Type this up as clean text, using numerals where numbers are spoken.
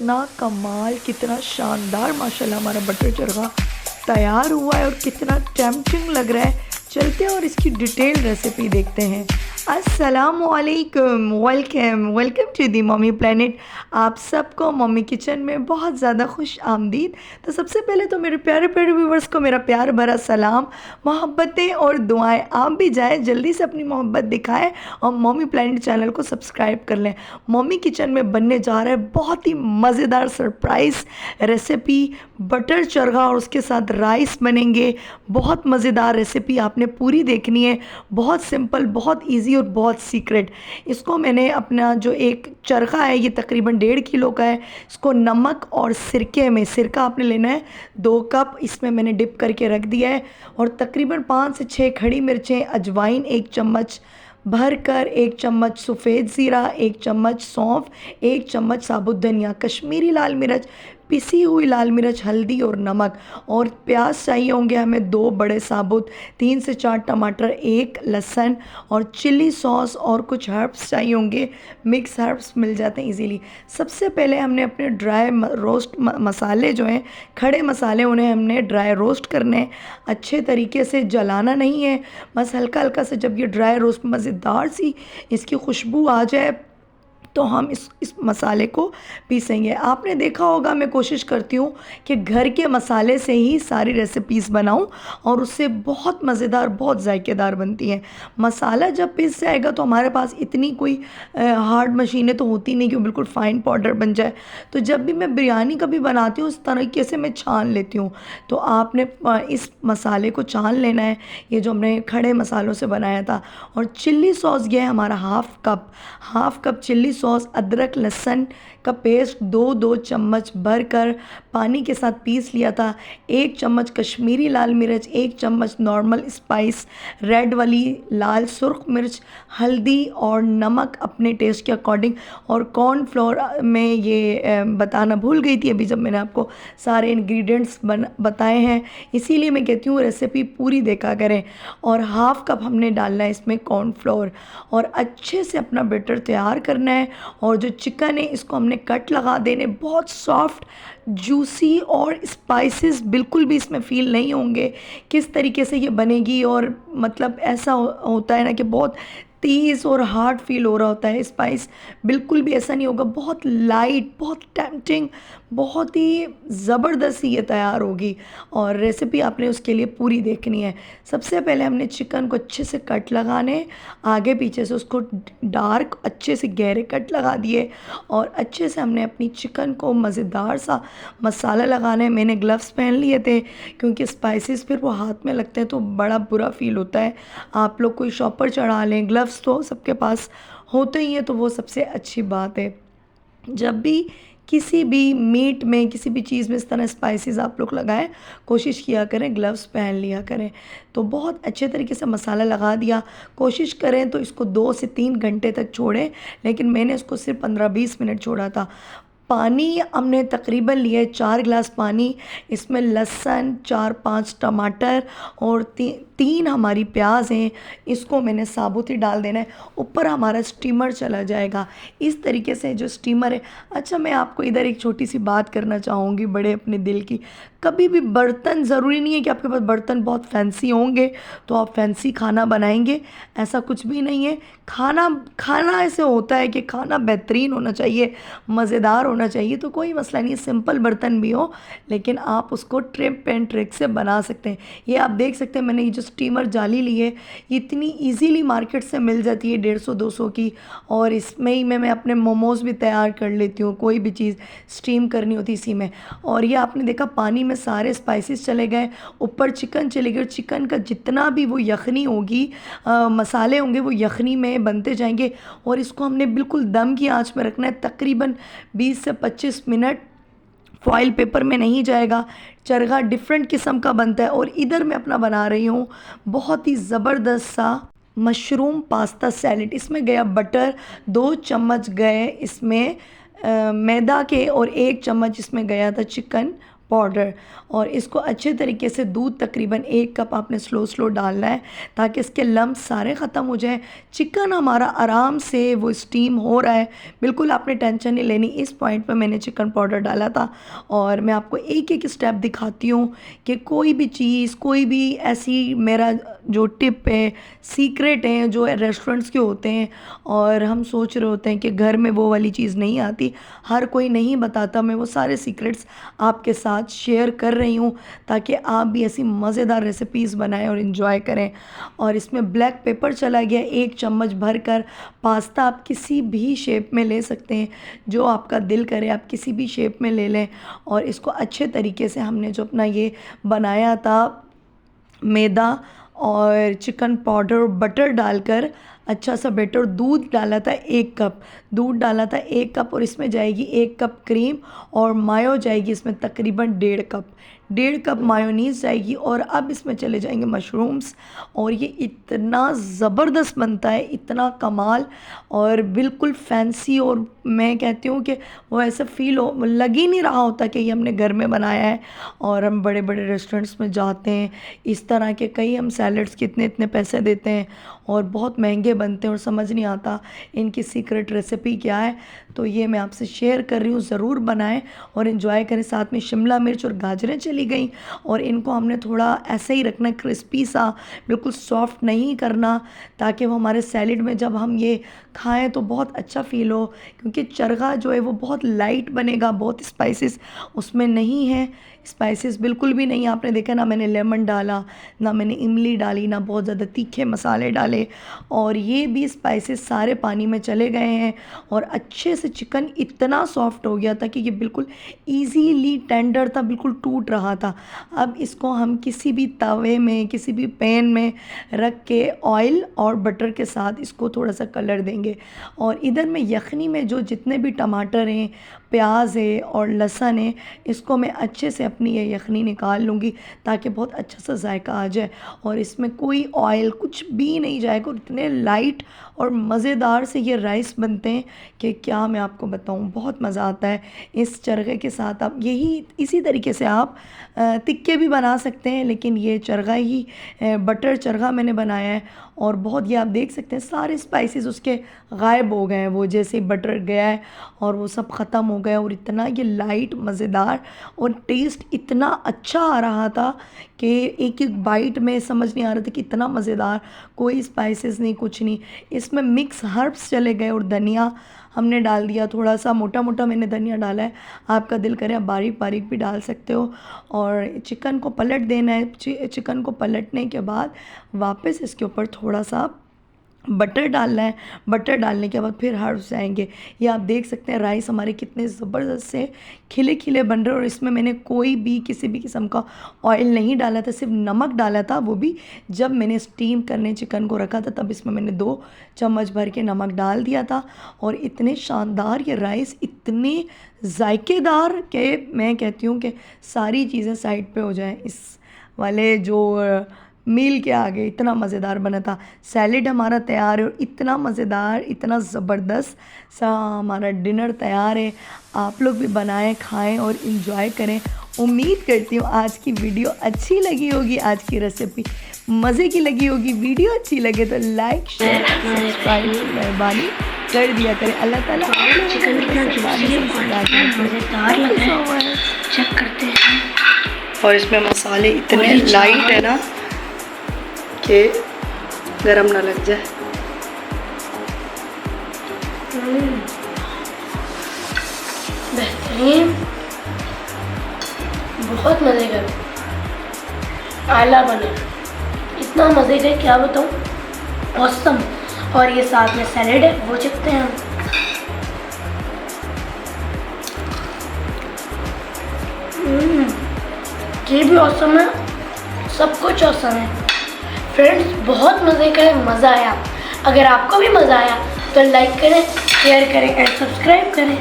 कितना कमाल, कितना शानदार माशाल्लाह हमारा बटर चरखा तैयार हुआ है और कितना टेम्पटिंग लग रहा है। चलते हैं और इसकी डिटेल रेसिपी देखते हैं। अस्सलामुअलैकुम, welcome welcome to the mummy planet. आप सबको मम्मी किचन में बहुत ज़्यादा खुश आमदीद। तो सबसे पहले तो मेरे प्यारे प्यारे व्यूवर्स को मेरा प्यार भरा सलाम, मोहब्बतें और दुआएं। आप भी जाएं, जल्दी से अपनी मोहब्बत दिखाएं और मम्मी प्लेनेट चैनल को सब्सक्राइब कर लें। मम्मी किचन में बनने जा रहा है बहुत ही मज़ेदार सरप्राइज़ रेसिपी, बटर चरखा और उसके साथ राइस बनेंगे। बहुत मज़ेदार रेसिपी, आपने पूरी देखनी है। बहुत सिंपल, बहुत इजी और बहुत सीक्रेट। इसको मैंने अपना जो एक चरखा है, ये तकरीबन 1.5 किलो का है। इसको नमक और सिरके में, सिरका आपने लेना है 2 कप, इसमें मैंने डिप करके रख दिया है। और तकरीबन 5 से 6 खड़ी मिर्चें, अजवाइन 1 चम्मच भर कर, 1 चम्मच सफ़ेद ज़ीरा, 1 चम्मच सौंफ, 1 चम्मच साबुत धनिया, कश्मीरी लाल मिर्च, पिसी हुई लाल मिर्च, हल्दी और नमक। और प्याज चाहिए होंगे हमें 2 बड़े साबुत, 3 से 4 टमाटर, 1 लहसुन और चिली सॉस और कुछ हर्ब्स चाहिए होंगे। मिक्स हर्ब्स मिल जाते हैं इजीली। सबसे पहले हमने अपने ड्राई रोस्ट मसाले जो हैं, खड़े मसाले, उन्हें हमने ड्राई रोस्ट करने हैं। अच्छे तरीके से जलाना नहीं है, बस हल्का हल्का से। जब ये ड्राई रोस्ट मज़ेदार सी इसकी खुशबू आ जाए तो हम इस मसाले को पीसेंगे। आपने देखा होगा, मैं कोशिश करती हूँ कि घर के मसाले से ही सारी रेसिपीज़ बनाऊँ और उससे बहुत मज़ेदार, बहुत जायकेदार बनती हैं। मसाला जब पीस जाएगा तो हमारे पास इतनी कोई हार्ड मशीनें तो होती नहीं कि वो बिल्कुल फ़ाइन पाउडर बन जाए। तो जब भी मैं बिरयानी कभी बनाती हूँ, इस तरीके से मैं छान लेती हूँ। तो आपने इस मसाले को छान लेना है, ये जो हमने खड़े मसालों से बनाया था। और चिल्ली सॉस ये है हमारा हाफ़ कप चिल्ली सॉस। अदरक लहसुन का पेस्ट 2 चम्मच भर कर पानी के साथ पीस लिया था। 1 चम्मच कश्मीरी लाल मिर्च, 1 चम्मच नॉर्मल स्पाइस, रेड वाली लाल सुर्ख मिर्च, हल्दी और नमक अपने टेस्ट के अकॉर्डिंग। और कॉर्नफ्लोर में ये बताना भूल गई थी अभी जब मैंने आपको सारे इंग्रेडिएंट्स बताए हैं, इसीलिए मैं कहती हूँ रेसिपी पूरी देखा करें। और हाफ़ कप हमने डालना है इसमें कॉर्नफ्लोर। और अच्छे से अपना बैटर तैयार करना है। और जो चिकन है, इसको हमने कट लगा देने, बहुत सॉफ्ट, जूसी और स्पाइसेस बिल्कुल भी इसमें फ़ील नहीं होंगे। किस तरीके से ये बनेगी, और मतलब ऐसा होता है ना कि बहुत तेज़ और हार्ड फील हो रहा होता है। स्पाइस बिल्कुल भी ऐसा नहीं होगा, बहुत लाइट, बहुत टेम्पटिंग, बहुत ही ज़बरदस्त ये तैयार होगी। और रेसिपी आपने उसके लिए पूरी देखनी है। सबसे पहले हमने चिकन को अच्छे से कट लगाने, आगे पीछे से उसको डार्क अच्छे से गहरे कट लगा दिए। और अच्छे से हमने अपनी चिकन को मज़ेदार सा मसाला लगाना है। मैंने ग्लव्स पहन लिए थे क्योंकि स्पाइसेस फिर वो हाथ में लगते हैं तो बड़ा बुरा फील होता है। आप लोग कोई शॉपर चढ़ा लें, ग्लव्स तो सबके पास होते ही हैं, तो वो सबसे अच्छी बात है। जब भी किसी भी मीट में, किसी भी चीज़ में इस तरह स्पाइसेस आप लोग लगाएं, कोशिश किया करें ग्लव्स पहन लिया करें। तो बहुत अच्छे तरीके से मसाला लगा दिया। कोशिश करें तो इसको 2 से 3 घंटे तक छोड़ें, लेकिन मैंने इसको सिर्फ 15-20 मिनट छोड़ा था। पानी हमने तकरीबन लिया है 4 गिलास पानी। इसमें लहसुन, 4-5 टमाटर और 3 हमारी प्याज हैं, इसको मैंने साबुत ही डाल देना है। ऊपर हमारा स्टीमर चला जाएगा। इस तरीके से जो स्टीमर है। अच्छा, मैं आपको इधर एक छोटी सी बात करना चाहूँगी, बड़े अपने दिल की। कभी भी बर्तन, ज़रूरी नहीं है कि आपके पास बर्तन बहुत फैंसी होंगे तो आप फैंसी खाना बनाएंगे, ऐसा कुछ भी नहीं है। खाना ऐसे होता है कि खाना बेहतरीन होना चाहिए, मज़ेदार होना चाहिए, तो कोई मसला नहीं है, सिंपल बर्तन भी हो, लेकिन आप उसको ट्रिप एंड ट्रिक से बना सकते हैं। ये आप देख सकते हैं, मैंने ये जो स्टीमर जाली ली है, ये इतनी इजीली मार्केट से मिल जाती है 150-200 की। और इसमें ही मैं अपने मोमोज़ भी तैयार कर लेती हूँ, कोई भी चीज़ स्टीम करनी होती इसी में। और ये आपने देखा पानी में सारे स्पाइसेस चले गए, ऊपर चिकन चले गए। चिकन का जितना भी वो यखनी होगी, मसाले होंगे, वो यखनी में बनते जाएंगे। और इसको हमने बिल्कुल दम की आंच में रखना है, तकरीबन 20 से 25 मिनट। फॉइल पेपर में नहीं जाएगा। चरखा डिफरेंट किस्म का बनता है। और इधर मैं अपना बना रही हूँ बहुत ही ज़बरदस्त सा मशरूम पास्ता सैलेड। इसमें गया बटर, 2 चम्मच गए इसमें मैदा के, और 1 चम्मच इसमें गया था चिकन पाउडर, और इसको अच्छे तरीके से दूध तकरीबन 1 कप आपने स्लो डालना है ताकि इसके लम्ब सारे ख़त्म हो जाए। चिकन हमारा आराम से वो स्टीम हो रहा है, बिल्कुल आपने टेंशन नहीं लेनी। इस पॉइंट पे मैंने चिकन पाउडर डाला था और मैं आपको एक एक स्टेप दिखाती हूँ कि कोई भी चीज़, कोई भी ऐसी मेरा जो टिप है, सीक्रेट हैं जो रेस्टोरेंट्स के होते हैं और हम सोच रहे होते हैं कि घर में वो वाली चीज़ नहीं आती, हर कोई नहीं बताता। मैं वो सारे सीक्रेट्स आपके साथ शेयर कर रही हूँ ताकि आप भी ऐसी मज़ेदार रेसिपीज़ बनाएं और इन्जॉय करें। और इसमें ब्लैक पेपर चला गया 1 चम्मच भर कर। पास्ता आप किसी भी शेप में ले सकते हैं, जो आपका दिल करे आप किसी भी शेप में ले लें। और इसको अच्छे तरीके से हमने जो अपना ये बनाया था मैदा और चिकन पाउडर और बटर डालकर अच्छा सा बैटर, दूध डाला था 1 कप, दूध डाला था 1 कप और इसमें जाएगी 1 कप क्रीम और मायो जाएगी इसमें तकरीबन 1.5 कप मायोनीज़ जाएगी। और अब इसमें चले जाएंगे मशरूम्स और ये इतना ज़बरदस्त बनता है, इतना कमाल और बिल्कुल फैंसी। और मैं कहती हूँ कि वो ऐसा फ़ील हो, लग ही नहीं रहा होता कि ये हमने घर में बनाया है। और हम बड़े बड़े रेस्टोरेंट्स में जाते हैं, इस तरह के कई हम सैलड्स के इतने पैसे देते हैं और बहुत महंगे बनते हैं और समझ नहीं आता इनकी सीक्रेट रेसिपी क्या है। तो ये मैं आपसे शेयर कर रही हूँ, ज़रूर बनाएं और इन्जॉय करें। साथ में शिमला मिर्च और गाजरें चली गई और इनको हमने थोड़ा ऐसे ही रखना, क्रिस्पी सा, बिल्कुल सॉफ्ट नहीं करना ताकि वो हमारे सैलेड में जब हम ये खाएं तो बहुत अच्छा फ़ील हो। क्योंकि चरगा जो है वो बहुत लाइट बनेगा, बहुत स्पाइसेस उसमें नहीं है, स्पाइसेस बिल्कुल भी नहीं। आपने देखा ना मैंने लेमन डाला, ना मैंने इमली डाली, ना बहुत ज़्यादा तीखे मसाले डाले और ये भी स्पाइसेस सारे पानी में चले गए हैं। और अच्छे से चिकन इतना सॉफ्ट हो गया था कि ये बिल्कुल ईजीली टेंडर था, बिल्कुल टूट रहा था। अब इसको हम किसी भी तवे में, किसी भी पैन में रख के ऑयल और बटर के साथ इसको थोड़ा सा कलर देंगे। और इधर मैं यखनी में जो जितने भी टमाटर हैं, प्याज है और लहसुन है, इसको मैं अच्छे से अपनी ये यखनी निकाल लूँगी ताकि बहुत अच्छा सा जायका आ जाए। और इसमें कोई ऑयल कुछ भी नहीं जाएगा और इतने लाइट और मज़ेदार से ये राइस बनते हैं कि क्या मैं आपको बताऊं, बहुत मज़ा आता है इस चरखे के साथ। आप यही इसी तरीके से आप टिक्के भी बना सकते हैं, लेकिन ये चरगा ही बटर चरगा मैंने बनाया है और बहुत, ये आप देख सकते हैं सारे स्पाइसेस उसके गायब हो गए हैं, वो जैसे बटर गया है और वो सब ख़त्म हो गया। और इतना ये लाइट मज़ेदार और टेस्ट इतना अच्छा आ रहा था कि एक एक बाइट में समझ नहीं आ रहा था कि इतना मज़ेदार, कोई स्पाइसेस नहीं, कुछ नहीं। इसमें मिक्स हर्ब्स चले गए और धनिया हमने डाल दिया, थोड़ा सा मोटा मोटा मैंने धनिया डाला है, आपका दिल करे आप बारीक बारीक भी डाल सकते हो। और चिकन को पलट देना है। चिकन को पलटने के बाद वापस इसके ऊपर थोड़ा सा बटर डालना है। बटर डालने के बाद फिर हर्ब्स जाएंगे। ये आप देख सकते हैं राइस हमारे कितने ज़बरदस्त से खिले खिले बन रहे हैं। और इसमें मैंने कोई भी किसी भी किस्म का ऑयल नहीं डाला था, सिर्फ नमक डाला था, वो भी जब मैंने स्टीम करने चिकन को रखा था तब इसमें मैंने 2 चम्मच भर के नमक डाल दिया था। और इतने शानदार ये राइस, इतने जायकेदार कि मैं कहती हूँ कि सारी चीज़ें साइड पे हो जाएं इस वाले जो मील के आगे। इतना मज़ेदार बना था। सैलेड हमारा तैयार है और इतना मज़ेदार, इतना ज़बरदस्त सा हमारा डिनर तैयार है। आप लोग भी बनाएं, खाएं और इन्जॉय करें। उम्मीद करती हूँ आज की वीडियो अच्छी लगी होगी, आज की रेसिपी मज़े की लगी होगी। वीडियो अच्छी लगे तो लाइक, शेयर, सब्सक्राइब की मेहरबानी कर दिया करें। अल्लाह ताला चिकन इतना जूसी और मज़ेदार लग रहा है, चेक करते हैं। और इसमें मसाले इतने लाइट है ना कि गरम ना लग जाए। बेहतरीन, बहुत मज़े का, आला बने, इतना मज़े का क्या बताऊँ, औसम। और ये साथ में सैलेड है, वो चखते हैं हम। ये भी औसम है, सब कुछ औसम है। फ्रेंड्स बहुत मज़े का है, मज़ा आया। अगर आपको भी मज़ा आया तो लाइक करें, शेयर करें एंड सब्सक्राइब करें।